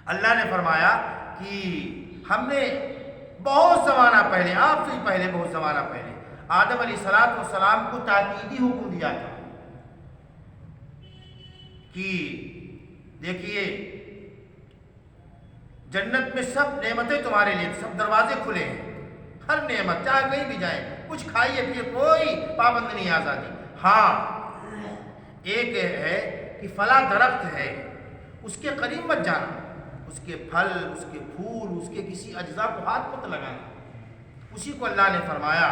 اللہ نے فرمایا کہ ہم نے بہت زمانہ پہلے، آپ سے ہی پہلے، بہت زمانہ پہلے آدم علیہ السلام کو تاکیدی حکم دیا تھا کہ دیکھیے جنت میں سب نعمتیں تمہارے لیے، سب دروازے کھلے ہیں، ہر نعمت چاہے کہیں بھی جائیں، کچھ کھائیے پیے، کوئی پابند نہیں آزادی۔ ہاں ایک ہے کہ فلاں درخت ہے اس کے قریب مت جانا، اس کے پھل، اس کے پھول، اس کے کسی اجزاء کو ہاتھ مت لگانا۔ اسی کو اللہ نے فرمایا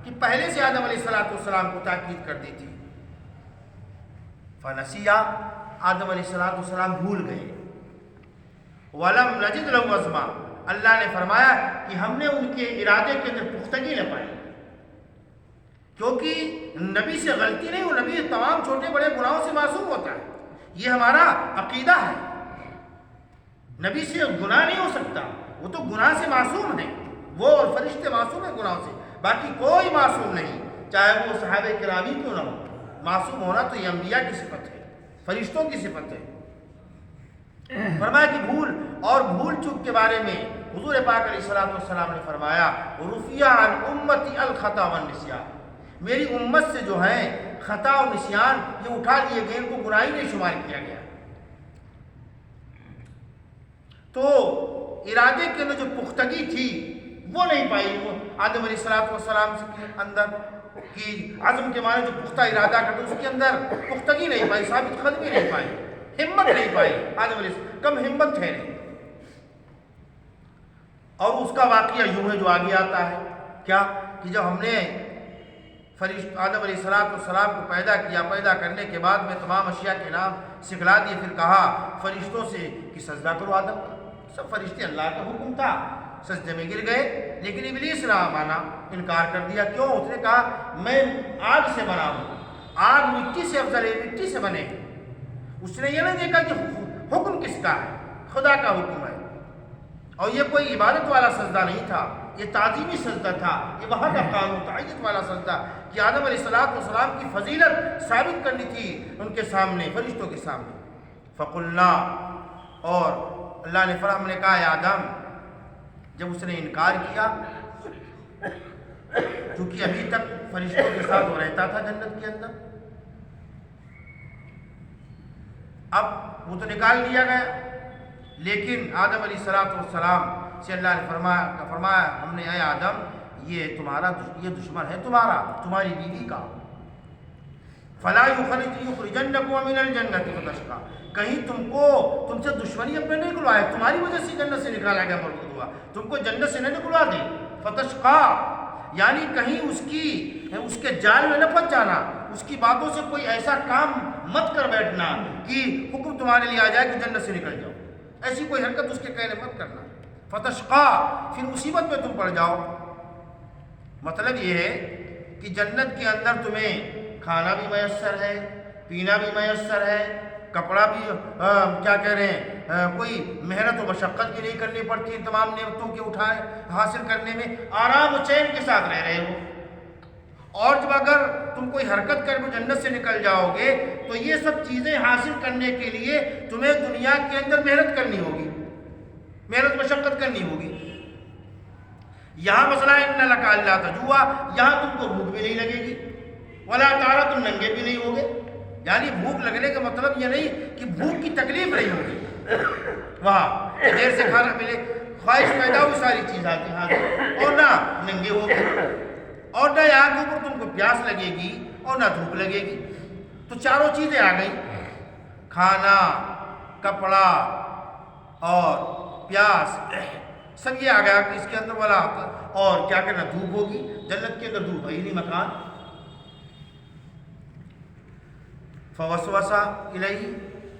کہ پہلے سے آدم علیہ السلام کو تاکید کر دی تھی۔ فنسیا، آدم علیہ السلام بھول گئے۔ وَلَمْ نَجِدْ لَهُ عَزْمًا، اللہ نے فرمایا کہ ہم نے ان کے ارادے کے اندر پختگی نہ پائی، کیونکہ نبی سے غلطی نہیں، وہ نبی تمام چھوٹے بڑے گناہوں سے معصوم ہوتا ہے، یہ ہمارا عقیدہ ہے۔ نبی سے گناہ نہیں ہو سکتا، وہ تو گناہ سے معصوم ہے، وہ اور فرشتے معصوم ہیں گناہوں سے، باقی کوئی معصوم نہیں، چاہے وہ صحابہ کرامی کیوں نہ ہو۔ معصوم ہونا تو یہ انبیاء کی صفت ہے، فرشتوں کی صفت ہے۔ فرمایا کہ بھول چوک کے بارے میں حضور پاک علیہ السلام نے فرمایا رفیع عن امتی الخطا والنسیان، میری امت سے جو ہے خطا اور نسیان یہ اٹھا لیے گئے، ان کو گناہی نہیں شمار کیا گیا۔ تو ارادے کے اندر جو پختگی تھی وہ نہیں پائی، وہ آدم علیہ السلام کے اندر کی عزم کے معنی جو پختہ ارادہ کرتے اس کے اندر پختگی نہیں پائی، ثابت قدمی نہیں پائی، ہمت نہیں پائی، آدم علیہ السلام کم ہمت تھے۔ اور اس کا واقعہ یوں ہے جو آگے آتا ہے کیا کہ جب ہم نے آدم علیہ السلام کو پیدا کیا، پیدا کرنے کے بعد میں تمام اشیاء کے نام سکھلا دیے، پھر کہا فرشتوں سے کہ سجدہ کرو آدم، سب فرشتے اللہ کا حکم تھا سجدے میں گر گئے، لیکن ابلیس نہ مانا، انکار کر دیا۔ کیوں؟ اس نے کہا میں آگ سے بنا ہوں، آگ مٹی سے افضل ہے، مٹی سے بنے۔ اس نے یہ نہیں دیکھا کہ حکم کس کا ہے، خدا کا حکم ہے، اور یہ کوئی عبادت والا سجدہ نہیں تھا، یہ تعظیمی سجدہ تھا، یہ وہاں کا قانون تعیت والا سجدہ کہ آدم علیہ السلام کی فضیلت ثابت کرنی تھی ان کے سامنے، فرشتوں کے سامنے۔ فقلنا، اور اللہ نے ہم نے کہا آدم، جب اس نے انکار کیا، چونکہ ابھی تک فرشتوں کے ساتھ وہ رہتا تھا جنت کے اندر، اب وہ تو نکال دیا گیا، لیکن آدم علیہ السلام سے اللہ نے فرمایا ہم نے اے آدم یہ دشمن ہے تمہاری بیوی کا، فلا یخرجنکم من الجنۃ فتشقى، کہیں تم سے دشمنی اپنے نہیں نکلوائے، تمہاری وجہ سے جنت سے نکالا گیا مربوط ہوا، تم کو جنت سے نہ نکلوا دے۔ فتشقى یعنی کہیں اس کے جال میں نہ پھنس جانا، اس کی باتوں سے کوئی ایسا کام مت کر بیٹھنا کہ حکم تمہارے لیے آ جائے کہ جنت سے نکل جاؤ، ایسی کوئی حرکت اس کے کہنے مت کرنا۔ فتشقى پھر مصیبت میں تم پڑ جاؤ۔ مطلب یہ ہے کہ جنت کے اندر تمہیں کھانا بھی میسر ہے، پینا بھی میسر ہے، کپڑا بھی کیا کہہ رہے ہیں، کوئی محنت و مشقت بھی نہیں کرنی پڑتی تمام نعمتوں کے اٹھائے حاصل کرنے میں، آرام و چین کے ساتھ رہ رہے ہو۔ اور جب اگر تم کوئی حرکت کر کے جنت سے نکل جاؤ گے تو یہ سب چیزیں حاصل کرنے کے لیے تمہیں دنیا کے اندر محنت کرنی ہوگی، محنت مشقت کرنی ہوگی۔ یہاں مسئلہ ان لک الا تجوع، یہاں تم کو بھوک بھی نہیں لگے گی، ولا تعریٰ، تم ننگے بھی نہیں ہوگے، یعنی بھوک لگنے کا مطلب یہ نہیں کہ بھوک کی تکلیف نہیں ہوگی، وہاں دیر سے کھانا ملے، خواہش پیدا ہوئی ساری چیز آتی ہاں، اور نہ ننگے ہوگے، اور نہ یہاں کے اوپر تم کو پیاس لگے گی اور نہ دھوپ لگے گی۔ تو چاروں چیزیں آ گئیں، کھانا، کپڑا اور پیاس، سب یہ آ گیا کہ اس کے اندر والا اور کیا کرنا، دھوپ ہوگی، جنت کے اندر دھوپ ہے ہی نہیں، مکان۔ فوسوسہ الیہ،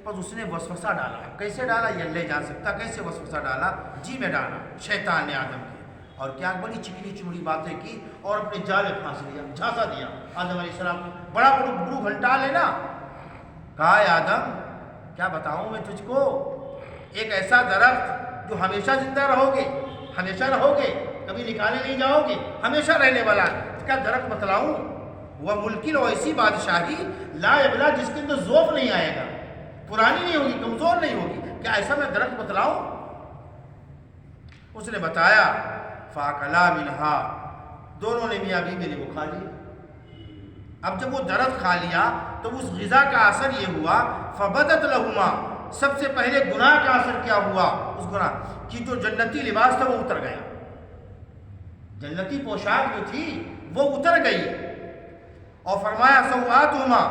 بس اس نے وسوسہ ڈالا، کیسے ڈالا یہ اللہ جان سکتا، کیسے وسوسہ ڈالا، جی میں ڈالا شیطان نے آدم کے، اور کیا بڑی چکنی چمڑی باتیں کی اور اپنے جال میں پھانس لیا، جھانسا دیا آدم علیہ السلام کو، بڑا برو گھنٹا لینا، کہا اے آدم کیا بتاؤں میں تجھ کو، ایک ایسا درخت جو ہمیشہ زندہ ہمیشہ رہو گے، کبھی نکالے نہیں جاؤ گے، ہمیشہ رہنے والا، کیا درخت بتلاؤں، وہ ملکن و ایسی بادشاہی لا یبلا، جس کے اندر ذوف نہیں آئے گا، پرانی نہیں ہوگی، کمزور نہیں ہوگی، کیا ایسا میں درخت بتلاؤں؟ اس نے بتایا، فَأَكَلَا مِنْهَا، دونوں نے میاں بیوی نے وہ کھا لیا۔ اب جب وہ درخت کھا لیا تو اس غذا کا اثر یہ ہوا، فَبَدَتْ لَهُمَا، سب سے پہلے گناہ کا اثر کیا ہوا؟ اس گناہ کی جو جنتی لباس تھا وہ اتر گیا، جنتی پوشاک جو تھی وہ اتر گئی، اور فرمایا سوآتهما،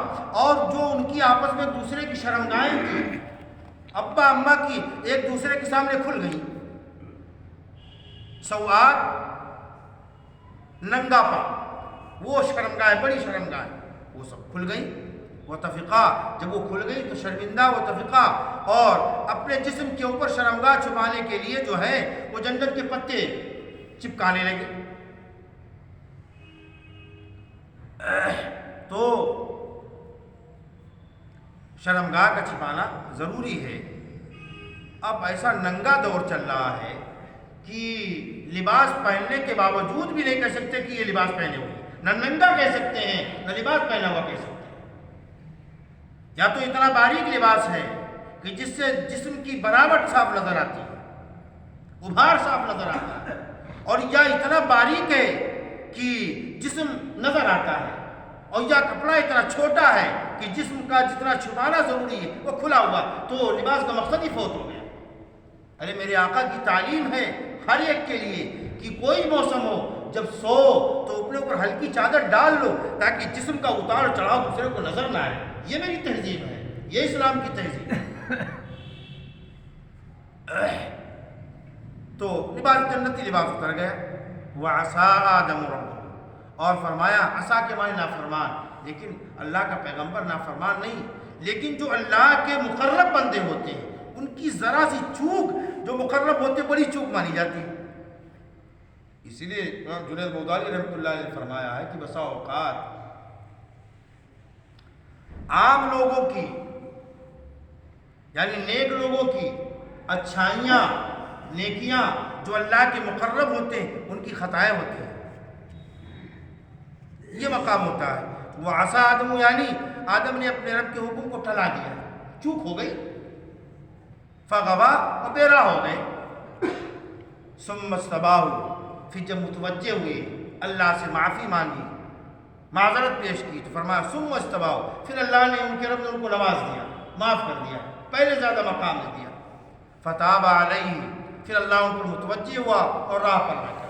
اور جو ان کی آپس میں دوسرے کی شرمگاہیں تھیں، ابا اماں کی، ایک دوسرے کے سامنے کھل گئی۔ سوآت ننگا پا، وہ شرمگاہیں، بڑی شرمگاہیں، وہ سب کھل گئی۔ وطفقا، جب وہ کھل گئی تو شرمندہ وطفقا، اور اپنے جسم کے اوپر شرمگاہ چھپانے کے لیے جو ہے وہ جنت کے پتے چپکانے لگے۔ تو شرمگاہ کا چھپانا ضروری ہے۔ اب ایسا ننگا دور چل رہا ہے کہ لباس پہننے کے باوجود بھی نہیں کہہ سکتے کہ یہ لباس پہنے ہوئے، نہ ننگا کہہ سکتے ہیں نہ لباس پہنا ہوا کہہ سکتے ہیں۔ یا تو اتنا باریک لباس ہے کہ جس سے جسم کی بناوٹ صاف نظر آتی ہے، ابھار صاف نظر آتا ہے، اور یا اتنا باریک ہے کہ جسم نظر آتا ہے، اور یا کپڑا اتنا چھوٹا ہے کہ جسم کا جتنا چھپانا ضروری ہے وہ کھلا ہوا، تو لباس کا مقصد ہی فوت ہو گیا۔ ارے میرے آقا کی تعلیم ہے ہر ایک کے لیے کہ کوئی موسم ہو، جب سو تو اپنے اوپر ہلکی چادر ڈال لو تاکہ جسم کا اتار چڑھاؤ دوسرے کو نظر نہ آئے۔ یہ میری تہذیب ہے، یہ اسلام کی تہذیب ہے۔ تو لباس جنتی لباس اتر گیا۔ وَعَصَىٰ آدَمُ رَبَّهُ، اور فرمایا عصا کے معنی نافرمان، لیکن اللہ کا پیغمبر نافرمان نہیں، لیکن جو اللہ کے مقرب بندے ہوتے ہیں ان کی ذرا سی چوک جو مقرب ہوتے بڑی چوک مانی جاتی ہے۔ اسی لیے جنید بغدادی رحمۃ اللہ علیہ نے فرمایا ہے کہ بسا اوقات عام لوگوں کی، یعنی نیک لوگوں کی اچھائیاں، نیکیاں جو اللہ کے مقرب ہوتے ہیں ان کی خطائیں ہوتی ہیں، یہ مقام ہوتا ہے۔ وہ عصا آدم، یعنی آدم نے اپنے رب کے حکم کو ٹلا دیا، چوک ہو گئی، فغوا، اور بے راہ ہو گئے۔ ثم استباہ، پھر جب متوجہ ہوئے اللہ سے معافی مانگی، معذرت پیش کی، تو فرمایا ثم استباہ، پھر اللہ نے ان کے رب نے ان کو نواز دیا، معاف کر دیا، پہلے زیادہ مقام دے دیا۔ فتاب علیہ، پھر اللہ ان پر متوجہ ہوا اور راہ پر رکھا۔